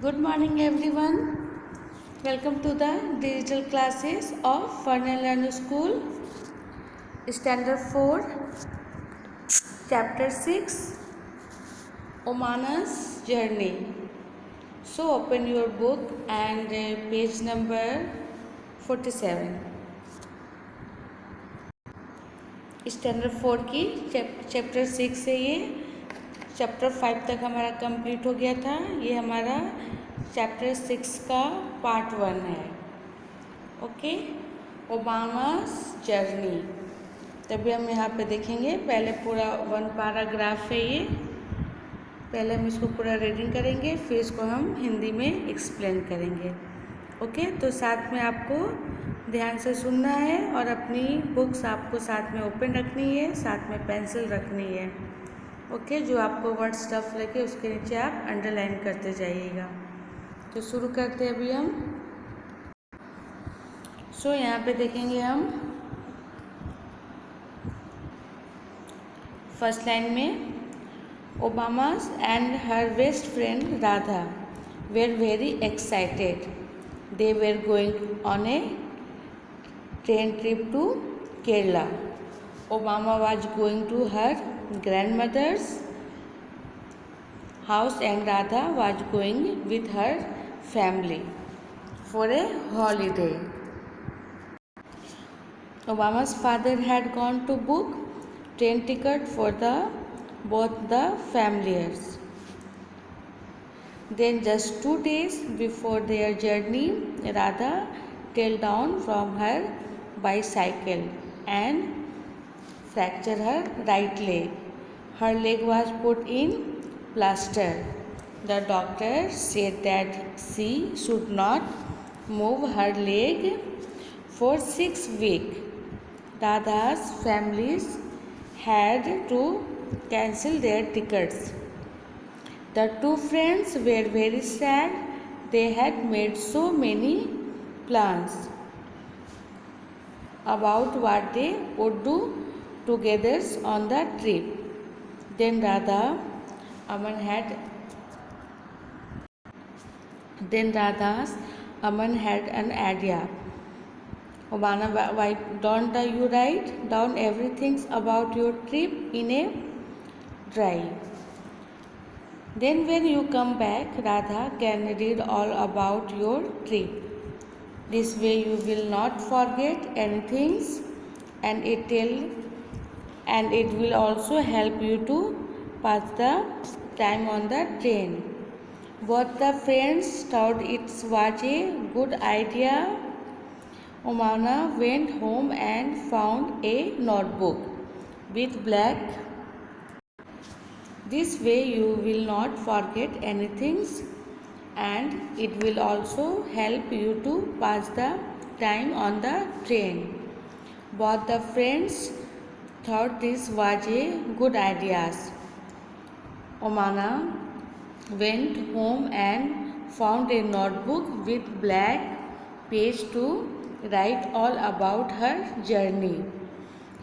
Good morning everyone. Welcome to the digital classes of Fun and Learn School, Standard 4, Chapter 6, Omana's Journey. So open your book and page number 47. Standard 4 की chapter 6 से ये chapter 5 तक हमारा complete हो गया था। ये हमारा चैप्टर 6 का पार्ट 1 है। Okay, Obama's journey. तभी हम यहाँ पे देखेंगे। पहले पूरा 1 पैराग्राफ है ये। पहले हम इसको पूरा रीडिंग करेंगे, फिर इसको हम हिंदी में एक्सप्लेन करेंगे। ओके, तो साथ में आपको ध्यान से सुनना है और अपनी बुक्स आपको साथ में ओपन रखनी है, साथ में पेंसिल रखनी है। ओके, जो आपको वर्ड स्टफ लगे उसके नीचे आप अंडरलाइन करते जाइएगा। तो शुरू करते हैं अभी हम। सो यहाँ पे देखेंगे हम फर्स्ट लाइन में, Obama's and her best friend Radha were very excited. They were going on a train trip to Kerala. Obama was going to her grandmother's house and Radha was going with her family for a holiday. Obama's father had gone to book train ticket for both the families. Then just 2 days before their journey, Radha fell down from her bicycle and fractured her right leg. Her leg was put in plaster. The doctor said that she should not move her leg for 6 weeks. Radha's families had to cancel their tickets. The two friends were very sad. They had made so many plans about what they would do together on the trip. Then Radha's Aman had an idea. Obama, why don't you write down everything about your trip in a diary? Then when you come back, Radha can read all about your trip. This way you will not forget anything and it will also help you to pass the time on the train. Both the friends thought it was a good idea. Omana went home and found a notebook with black. This way you will not forget anything and it will also help you to pass the time on the train. Both the friends thought this was a good idea. Omana went home and found a notebook with black page to write all about her journey.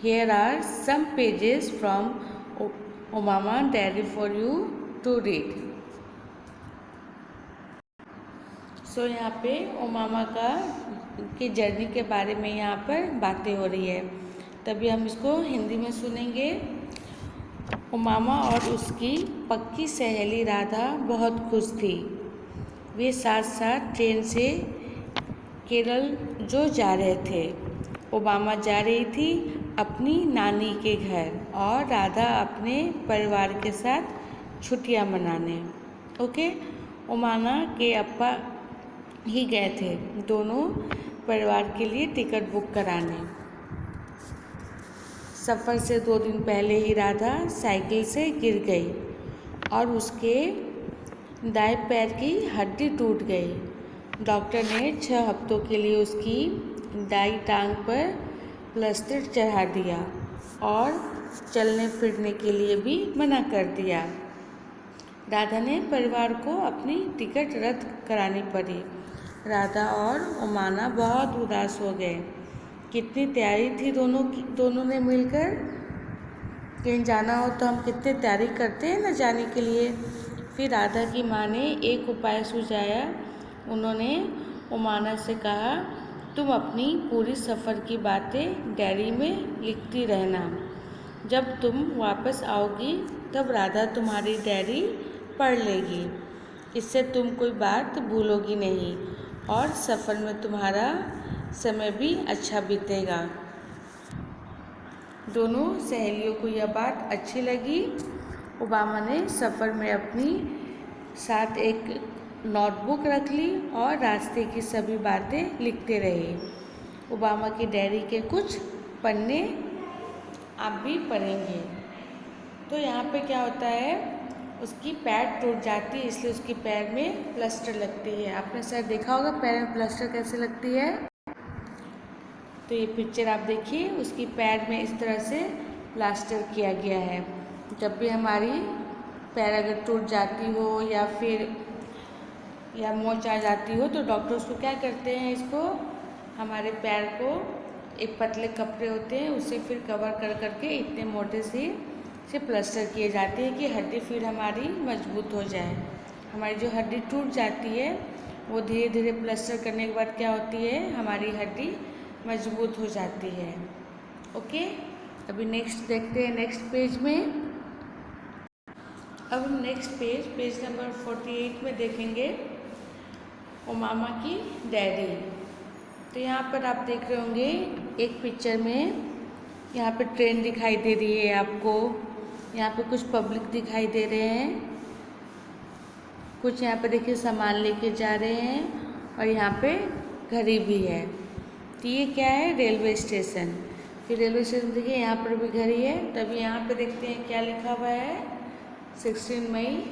Here are some pages from Obama diary for you to read. सो यहाँ पे Obama की journey के बारे में यहाँ पर बातें हो रही है। तभी हम इसको हिंदी में सुनेंगे। ओबामा और उसकी पक्की सहेली राधा बहुत खुश थी। वे साथ साथ ट्रेन से केरल जो जा रहे थे। ओबामा जा रही थी अपनी नानी के घर और राधा अपने परिवार के साथ छुट्टियां मनाने। ओके, ओबामा के अप्पा ही गए थे दोनों परिवार के लिए टिकट बुक कराने। सफ़र से 2 दिन पहले ही राधा साइकिल से गिर गई और उसके दाएं पैर की हड्डी टूट गई। डॉक्टर ने 6 हफ्तों के लिए उसकी दाईं टांग पर प्लास्टर चढ़ा दिया और चलने फिरने के लिए भी मना कर दिया। राधा ने परिवार को अपनी टिकट रद्द करानी पड़ी। राधा और ओबामा बहुत उदास हो गए। कितनी तैयारी थी दोनों ने मिलकर। कहीं जाना हो तो हम कितनी तैयारी करते हैं ना जाने के लिए। फिर राधा की माँ ने एक उपाय सुझाया। उन्होंने उमाना से कहा, तुम अपनी पूरी सफ़र की बातें डायरी में लिखती रहना। जब तुम वापस आओगी तब राधा तुम्हारी डायरी पढ़ लेगी। इससे तुम कोई बात भूलोगी नहीं और सफ़र में तुम्हारा समय भी अच्छा बीतेगा। दोनों सहेलियों को यह बात अच्छी लगी। ओबामा ने सफ़र में अपनी साथ एक नोटबुक रख ली और रास्ते की सभी बातें लिखते रहे। ओबामा की डायरी के कुछ पन्ने आप भी पढ़ेंगे। तो यहाँ पे क्या होता है, उसकी पैर टूट जाती है, इसलिए उसकी पैर में प्लास्टर लगती है। आपने शायद देखा होगा पैर में प्लास्टर कैसे लगती है। तो ये पिक्चर आप देखिए, उसकी पैर में इस तरह से प्लास्टर किया गया है। जब भी हमारी पैर अगर टूट जाती हो या मोच आ जाती हो तो डॉक्टर उसको क्या करते हैं, इसको हमारे पैर को एक पतले कपड़े होते हैं उससे फिर कवर कर करके इतने मोटे से प्लास्टर किए जाते हैं कि हड्डी फिर हमारी मजबूत हो जाए। हमारी जो हड्डी टूट जाती है वो धीरे धीरे प्लास्टर करने के बाद क्या होती है, हमारी हड्डी मजबूत हो जाती है। ओके, अभी नेक्स्ट देखते हैं नेक्स्ट पेज में। अब हम नेक्स्ट पेज नंबर 48 में देखेंगे ओबामा की डायरी। तो यहाँ पर आप देख रहे होंगे एक पिक्चर में, यहाँ पे ट्रेन दिखाई दे रही है आपको। यहाँ पे कुछ पब्लिक दिखाई दे रहे हैं, कुछ यहाँ पे देखिए सामान लेके जा रहे हैं और यहाँ पे घड़ी भी है। तो ये क्या है, रेलवे स्टेशन। फिर रेलवे स्टेशन देखिए यहाँ पर भी घड़ी है। तभी यहाँ पे देखते हैं क्या लिखा हुआ है, 16 मई।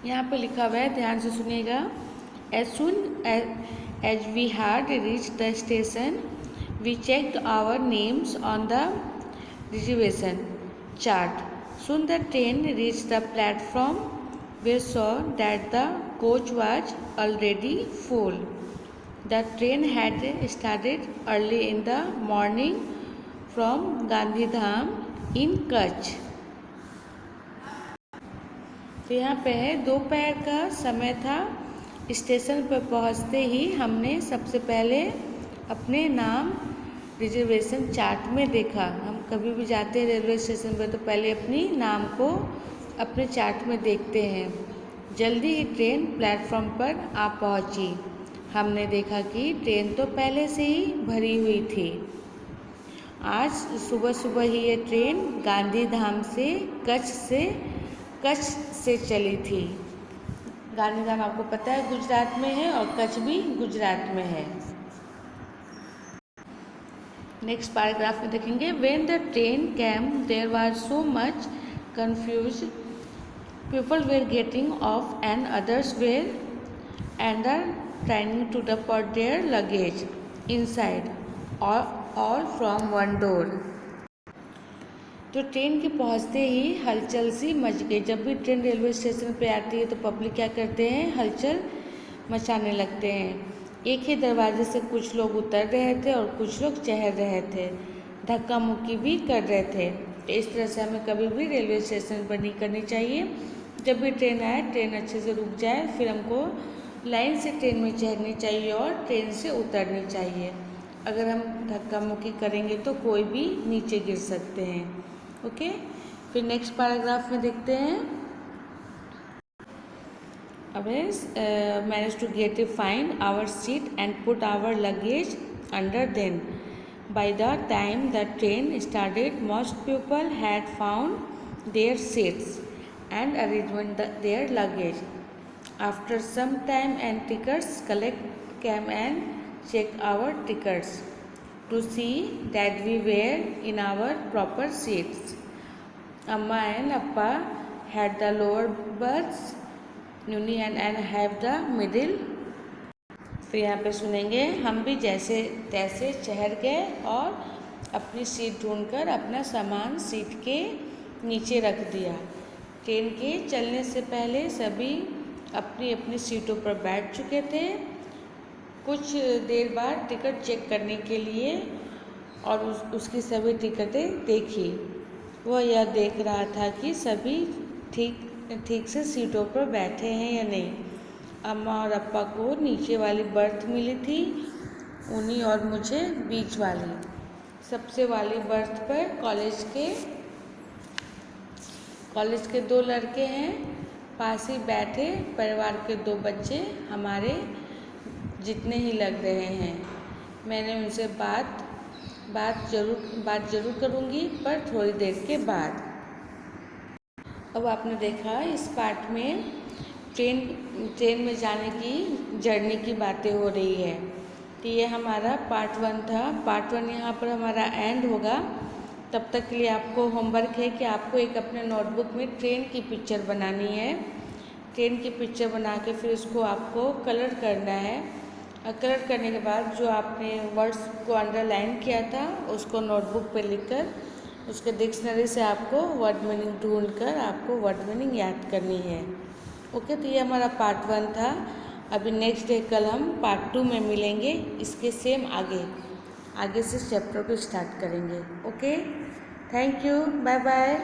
यहाँ पे लिखा हुआ है, ध्यान से सुनिएगा। As soon as we had reached the station, we checked our names on the reservation chart. Soon the train reached the platform. We saw that the coach was already full. The train had started early in the morning from Gandhidham in Kutch. तो यहाँ पे है, दोपहर का समय था। Station पर पहुँचते ही हमने सबसे पहले अपने नाम रिजर्वेशन चार्ट में देखा। हम कभी भी जाते हैं रेलवे स्टेशन पर तो पहले अपनी नाम को अपने चार्ट में देखते हैं। जल्दी ही ट्रेन प्लेटफॉर्म पर आ पहुँची। हमने देखा कि ट्रेन तो पहले से ही भरी हुई थी। आज सुबह सुबह ही ये ट्रेन गांधीधाम से कच्छ से चली थी। गांधीधाम आपको पता है गुजरात में है और कच्छ भी गुजरात में है। नेक्स्ट पैराग्राफ में देखेंगे, when the train came there was so much confuse, people were getting off and others were trying to put their luggage inside all from one door. तो ट्रेन के पहुंचते ही हलचल सी मच गई। जब भी train railway station पे आती है तो पब्लिक क्या करते हैं, हलचल मचाने लगते हैं। एक ही दरवाजे से कुछ लोग उतर रहे थे और कुछ लोग चढ़ रहे थे, धक्का मुक्की भी कर रहे थे। इस तरह से हमें कभी भी रेलवे स्टेशन पर नहीं करनी चाहिए। जब भी ट्रेन आए, ट्रेन अच्छे से रुक जाए, फिर हमको लाइन से ट्रेन में चढ़नी चाहिए और ट्रेन से उतरनी चाहिए। अगर हम धक्का मुक्की करेंगे तो कोई भी नीचे गिर सकते हैं। ओके, फिर नेक्स्ट पैराग्राफ में देखते हैं। Manage to get find our seat and put our luggage under then. By the time the train started most people had found their seats and arrangement their luggage. After some time and tickets collect came and checked our tickets to see that we were in our proper seats. Amma and Appa had the lower berths, Nuni and Anne have the middle. फिर यहाँ पे सुनेंगे, हम भी जैसे तैसे चढ़ गए और अपनी सीट ढूंढकर अपना सामान सीट के नीचे रख दिया। ट्रेन के चलने से पहले सभी अपनी अपनी सीटों पर बैठ चुके थे। कुछ देर बाद टिकट चेक करने के लिए और उसकी सभी टिकटें देखी। वह यह देख रहा था कि सभी ठीक से सीटों पर बैठे हैं या नहीं। अम्मा और अप्पा को नीचे वाली बर्थ मिली थी, उन्हीं और मुझे बीच वाली। सबसे वाली बर्थ पर कॉलेज के 2 लड़के हैं, पास ही बैठे परिवार के 2 बच्चे हमारे जितने ही लग रहे हैं। मैंने उनसे बात जरूर करूँगी, पर थोड़ी देर के बाद। अब आपने देखा इस पार्ट में ट्रेन में जाने की जर्नी की बातें हो रही है। तो ये हमारा पार्ट 1 था। पार्ट 1 यहाँ पर हमारा एंड होगा। तब तक के लिए आपको होमवर्क है कि आपको एक अपने नोटबुक में ट्रेन की पिक्चर बनानी है। ट्रेन की पिक्चर बना के फिर उसको आपको कलर करना है। और कलर करने के बाद जो आपने वर्ड्स को अंडरलाइन किया था उसको नोटबुक पे लिखकर उसके डिक्शनरी से आपको वर्ड मीनिंग ढूंढकर आपको वर्ड मीनिंग याद करनी है। ओके, तो ये हमारा पार्ट 1 था। अभी नेक्स्ट डे कल हम पार्ट 2 में मिलेंगे। इसके सेम आगे से चैप्टर को स्टार्ट करेंगे। Okay, thank you, bye bye.